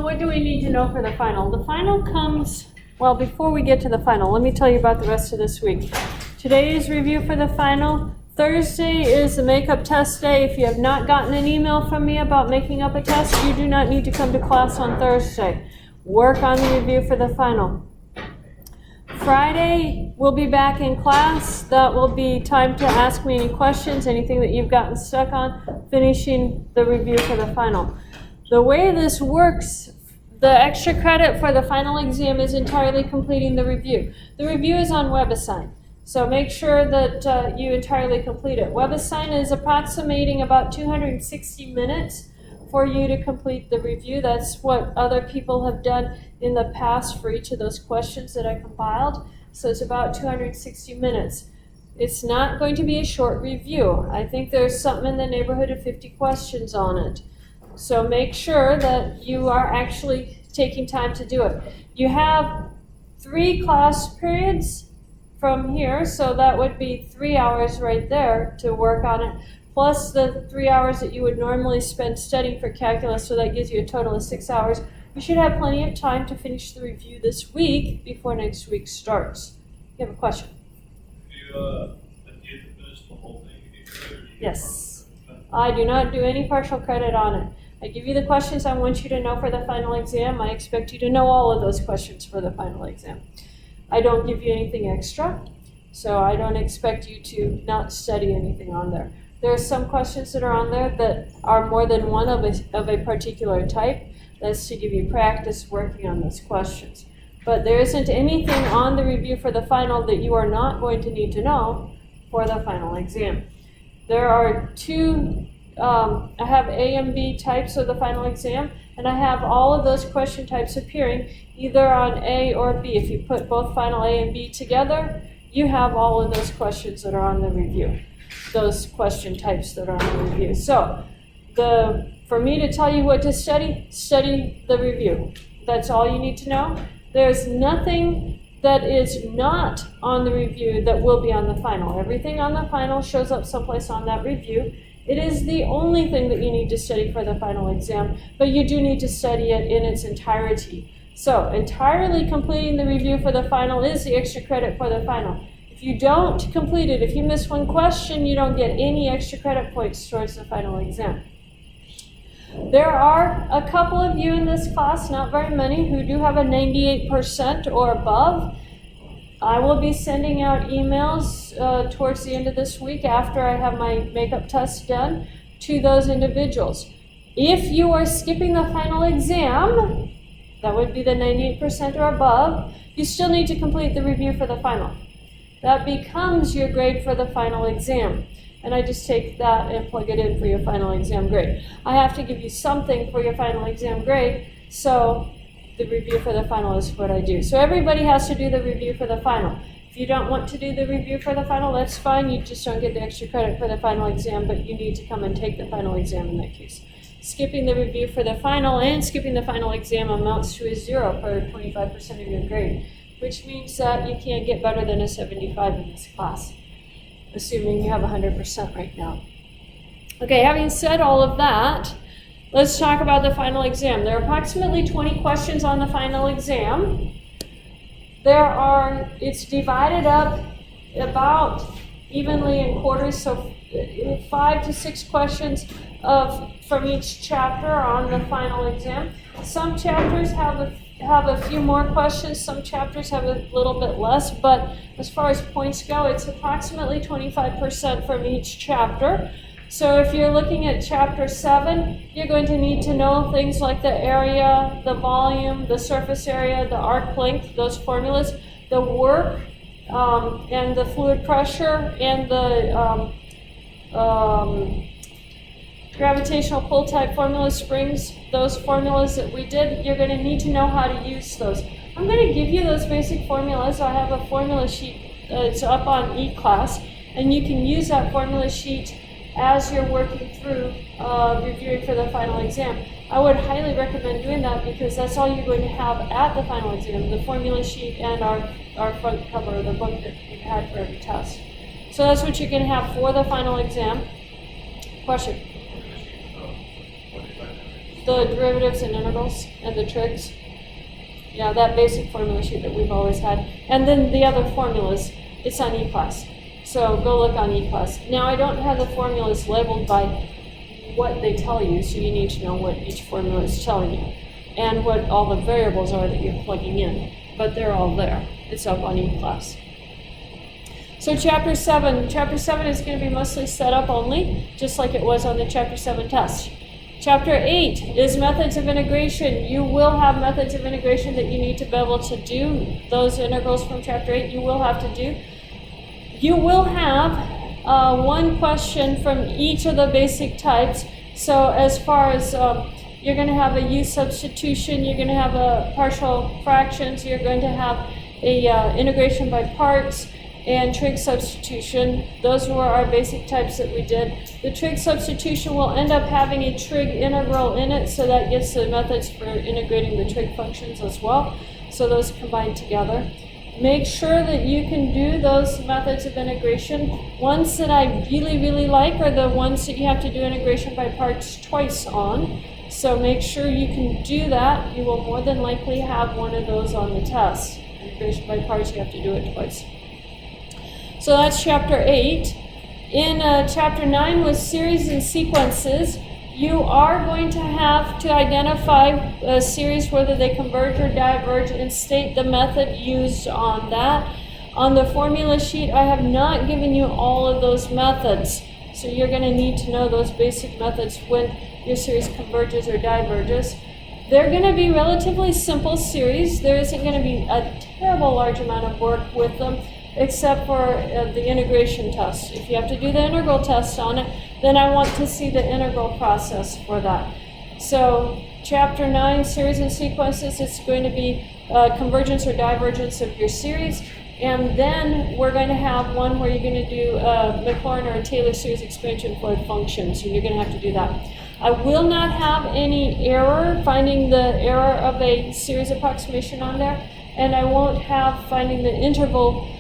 what do we need to know for the final? The final comes, well, before we get to the final, let me tell you about the rest of this week. Today is review for the final. Thursday is the makeup test day. If you have not gotten an email from me about making up a test, you do not need to come to class on Thursday. Work on the review for the final. Friday, we'll be back in class. That will be time to ask me any questions, anything that you've gotten stuck on, finishing the review for the final. The way this works, the extra credit for the final exam is entirely completing the review. The review is on WebAssign, so make sure that you entirely complete it. WebAssign is approximating about 260 minutes for you to complete the review. That's what other people have done in the past for each of those questions that I compiled. So it's about 260 minutes. It's not going to be a short review. I think there's something in the neighborhood of 50 questions on it. So make sure that you are actually taking time to do it. You have 3 class periods from here, so that would be 3 hours right there to work on it, plus the 3 hours that you would normally spend studying for calculus, so that gives you a total of 6 hours. You should have plenty of time to finish the review this week before next week starts. You have a question? If you finish the whole thing, yes. I do not do any partial credit on it. I give you the questions I want you to know for the final exam. I expect you to know all of those questions for the final exam. I don't give you anything extra, so I don't expect you to not study anything on there. There are some questions that are on there that are more than one of a particular type. That's to give you practice working on those questions. But there isn't anything on the review for the final that you are not going to need to know for the final exam. There are 2 I have A and B types of the final exam, and I have all of those question types appearing either on A or B. If you put both final A and B together, you have all of those questions that are on the review, those question types that are on the review. So for me to tell you what to study, study the review. That's all you need to know. There's nothing that is not on the review that will be on the final. Everything on the final shows up someplace on that review. It is the only thing that you need to study for the final exam, but you do need to study it in its entirety. So entirely completing the review for the final is the extra credit for the final. If you don't complete it, if you miss one question, you don't get any extra credit points towards the final exam. There are a couple of you in this class, not very many, who do have a 98% or above. I will be sending out emails towards the end of this week after I have my makeup test done to those individuals. If you are skipping the final exam, that would be the 98% or above, you still need to complete the review for the final. That becomes your grade for the final exam. And I just take that and plug it in for your final exam grade. I have to give you something for your final exam grade, so the review for the final is what I do. So everybody has to do the review for the final. If you don't want to do the review for the final, that's fine. You just don't get the extra credit for the final exam, but you need to come and take the final exam in that case. Skipping the review for the final and skipping the final exam amounts to a 0 for 25% of your grade, which means that you can't get better than a 75 in this class, assuming you have 100% right now. Okay, having said all of that, let's talk about the final exam. There are approximately 20 questions on the final exam. It's divided up about evenly in quarters, so 5 to 6 questions from each chapter on the final exam. Some chapters have a few more questions, some chapters have a little bit less, but as far as points go, it's approximately 25% from each chapter. So if you're looking at chapter 7, you're going to need to know things like the area, the volume, the surface area, the arc length, those formulas, the work, and the fluid pressure, and the gravitational pull type formula springs, those formulas that we did, you're going to need to know how to use those. I'm going to give you those basic formulas. I have a formula sheet that's up on eClass, and you can use that formula sheet as you're working through reviewing for the final exam. I would highly recommend doing that because that's all you're going to have at the final exam, the formula sheet and our front cover of the book that we've had for every test. So that's what you're going to have for the final exam. Question? The derivatives and integrals and the trigs. Yeah, that basic formula sheet that we've always had. And then the other formulas, it's on eClass. So go look on eClass. Now I don't have the formulas labeled by what they tell you, so you need to know what each formula is telling you and what all the variables are that you're plugging in. But they're all there. It's up on eClass. So Chapter 7 is going to be mostly setup only, just like it was on the Chapter 7 test. Chapter 8 is methods of integration. You will have methods of integration that you need to be able to do. Those integrals from Chapter 8 you will have to do. You will have one question from each of the basic types. So as far as you're going to have a U substitution, you're going to have a partial fractions, you're going to have a integration by parts, and trig substitution. Those were our basic types that we did. The trig substitution will end up having a trig integral in it, so that gets the methods for integrating the trig functions as well. So those combined together. Make sure that you can do those methods of integration. Ones that I really, really like are the ones that you have to do integration by parts twice on. So make sure you can do that. You will more than likely have one of those on the test. Integration by parts, you have to do it twice. So that's Chapter 8. In Chapter 9 with series and sequences, you are going to have to identify a series, whether they converge or diverge, and state the method used on that. On the formula sheet, I have not given you all of those methods. So you're going to need to know those basic methods when your series converges or diverges. They're going to be relatively simple series. There isn't going to be a terrible large amount of work with them, except for the integration test. If you have to do the integral test on it, then I want to see the integral process for that. So Chapter 9, series and sequences, it's going to be convergence or divergence of your series. And then we're going to have one where you're going to do Maclaurin or a Taylor series expansion for functions, and you're going to have to do that. I will not have any error, finding the error of a series approximation on there, and I won't have finding the interval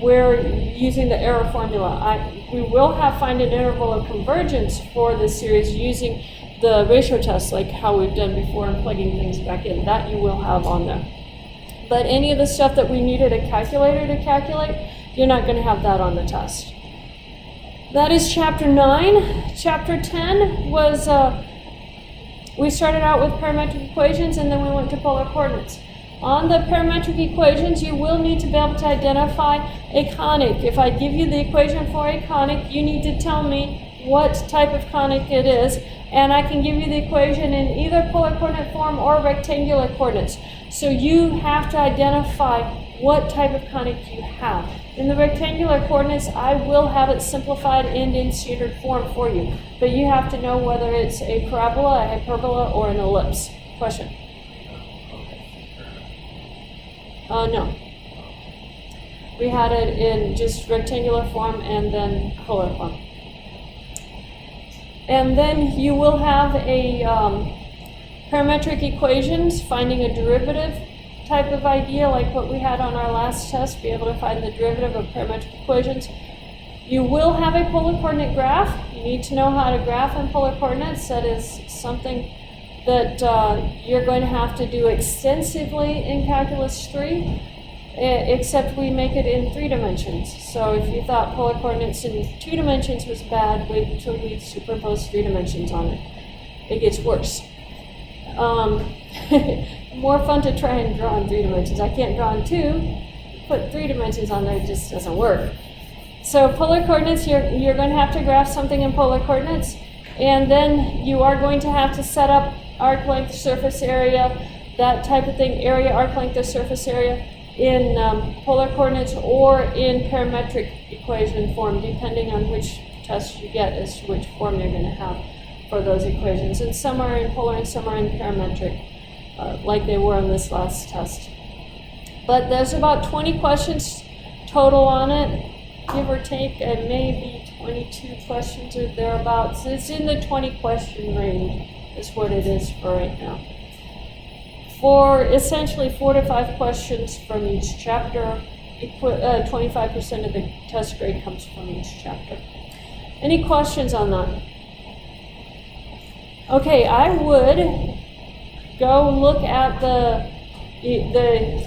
where using the error formula. We will have find an interval of convergence for the series using the ratio test, like how we've done before, and plugging things back in. That you will have on there. But any of the stuff that we needed a calculator to calculate, you're not going to have that on the test. That is Chapter 9. Chapter 10 was, we started out with parametric equations, and then we went to polar coordinates. On the parametric equations, you will need to be able to identify a conic. If I give you the equation for a conic, you need to tell me what type of conic it is, and I can give you the equation in either polar coordinate form or rectangular coordinates. So you have to identify what type of conic you have. In the rectangular coordinates, I will have it simplified and in standard form for you, but you have to know whether it's a parabola, a hyperbola, or an ellipse. Question? No. We had it in just rectangular form and then polar form. And then you will have a parametric equations, finding a derivative type of idea, like what we had on our last test, be able to find the derivative of parametric equations. You will have a polar coordinate graph. You need to know how to graph in polar coordinates. That is something that you're going to have to do extensively in Calculus 3, except we make it in 3 dimensions. So if you thought polar coordinates in 2 dimensions was bad, wait until we superimpose 3 dimensions on it. It gets worse. More fun to try and draw in 3 dimensions. I can't draw in 2. Put 3 dimensions on there, it just doesn't work. So polar coordinates, you're going to have to graph something in polar coordinates, and then you are going to have to set up arc length, surface area, that type of thing, area, arc length, or surface area in polar coordinates or in parametric equation form, depending on which test you get as to which form you're going to have for those equations. And some are in polar and some are in parametric, like they were in this last test. But there's about 20 questions total on it, give or take, and maybe 22 questions or thereabouts. It's in the 20 question range is what it is for right now. For essentially 4 to 5 questions from each chapter, 25% of the test grade comes from each chapter. Any questions on that? Okay, I would go look at the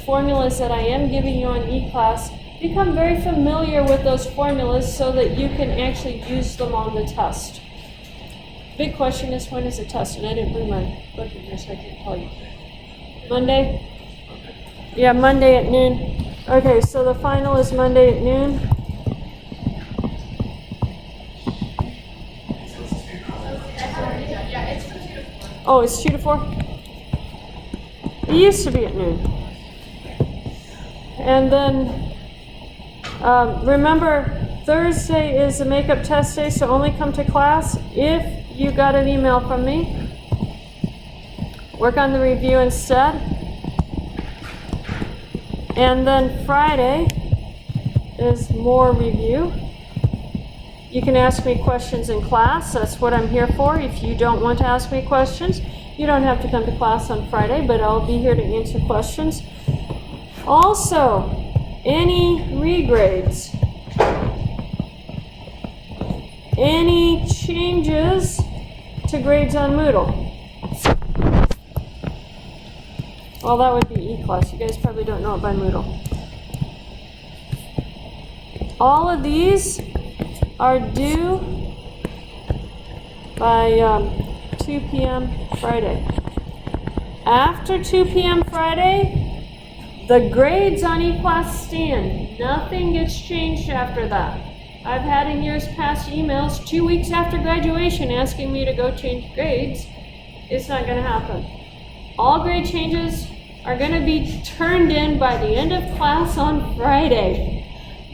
formulas that I am giving you on E-Class. Become very familiar with those formulas so that you can actually use them on the test. Big question is, when is the test? And I didn't bring my book in here, so I can't tell you. Monday? Yeah, Monday at noon. Okay, so the final is Monday at noon. Oh, it's 2 to 4? It used to be at noon. And then, remember, Thursday is the makeup test day, so only come to class if you got an email from me. Work on the review instead. And then Friday is more review. You can ask me questions in class. That's what I'm here for. If you don't want to ask me questions, you don't have to come to class on Friday, but I'll be here to answer questions. Also, any regrades, any changes to grades on Moodle. Well, that would be E-Class. You guys probably don't know it by Moodle. All of these are due by 2 p.m. Friday. After 2 p.m. Friday, the grades on E-Class stand. Nothing gets changed after that. I've had in years past emails 2 weeks after graduation asking me to go change grades. It's not going to happen. All grade changes are going to be turned in by the end of class on Friday.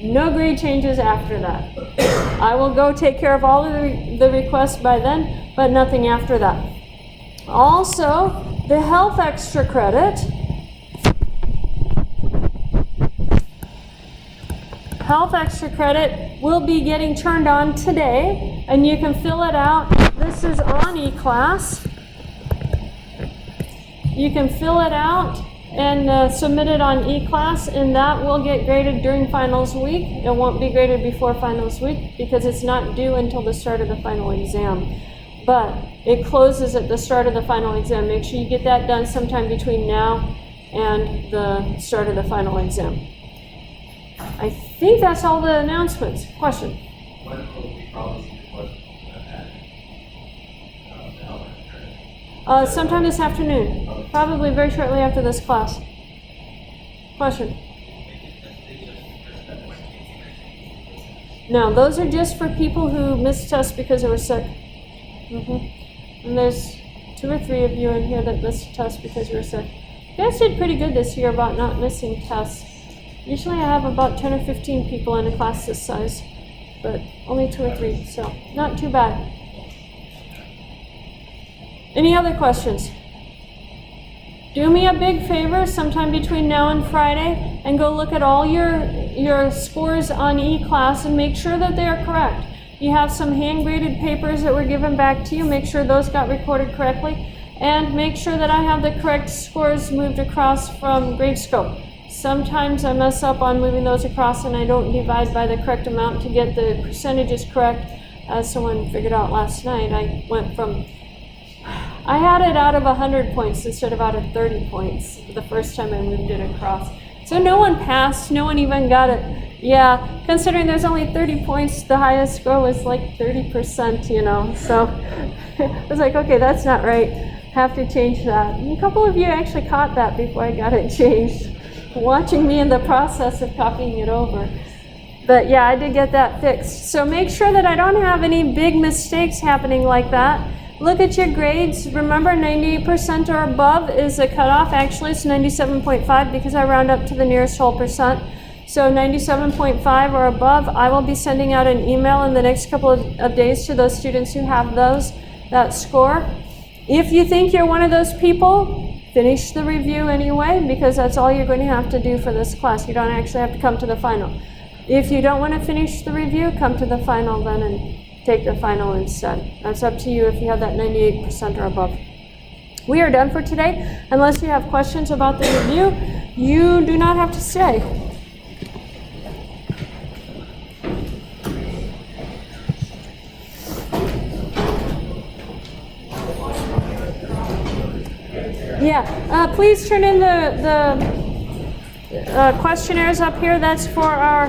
No grade changes after that. I will go take care of all of the requests by then, but nothing after that. Also, the health extra credit. Health extra credit will be getting turned on today, and you can fill it out. This is on E-Class. You can fill it out and submit it on E-Class, and that will get graded during finals week. It won't be graded before finals week because it's not due until the start of the final exam. But it closes at the start of the final exam. Make sure you get that done sometime between now and the start of the final exam. I think that's all the announcements. Question? When will we probably see the question at Sometime this afternoon. Probably very shortly after this class. Question? No, those are just for people who missed tests because they were sick. And there's 2 or 3 of you in here that missed tests because you were sick. You guys did pretty good this year about not missing tests. Usually I have about 10 or 15 people in a class this size, but only 2 or 3, so not too bad. Any other questions? Do me a big favor sometime between now and Friday and go look at all your scores on E-Class and make sure that they are correct. You have some hand-graded papers that were given back to you. Make sure those got recorded correctly. And make sure that I have the correct scores moved across from Gradescope. Sometimes I mess up on moving those across and I don't divide by the correct amount to get the percentages correct. As someone figured out last night, I had it out of 100 points instead of out of 30 points the first time I moved it across. So no one passed, no one even got it. Yeah, considering there's only 30 points, the highest score was like 30%, you know. So I was like, okay, that's not right. Have to change that. And a couple of you actually caught that before I got it changed, watching me in the process of copying it over. But yeah, I did get that fixed. So make sure that I don't have any big mistakes happening like that. Look at your grades. Remember, 98% or above is the cutoff. Actually, it's 97.5 because I round up to the nearest whole percent. So 97.5 or above, I will be sending out an email in the next couple of days to those students who have that score. If you think you're one of those people, finish the review anyway, because that's all you're going to have to do for this class. You don't actually have to come to the final. If you don't want to finish the review, come to the final then and take the final instead. That's up to you if you have that 98% or above. We are done for today. Unless you have questions about the review, you do not have to stay. Yeah, please turn in the questionnaires up here. That's for our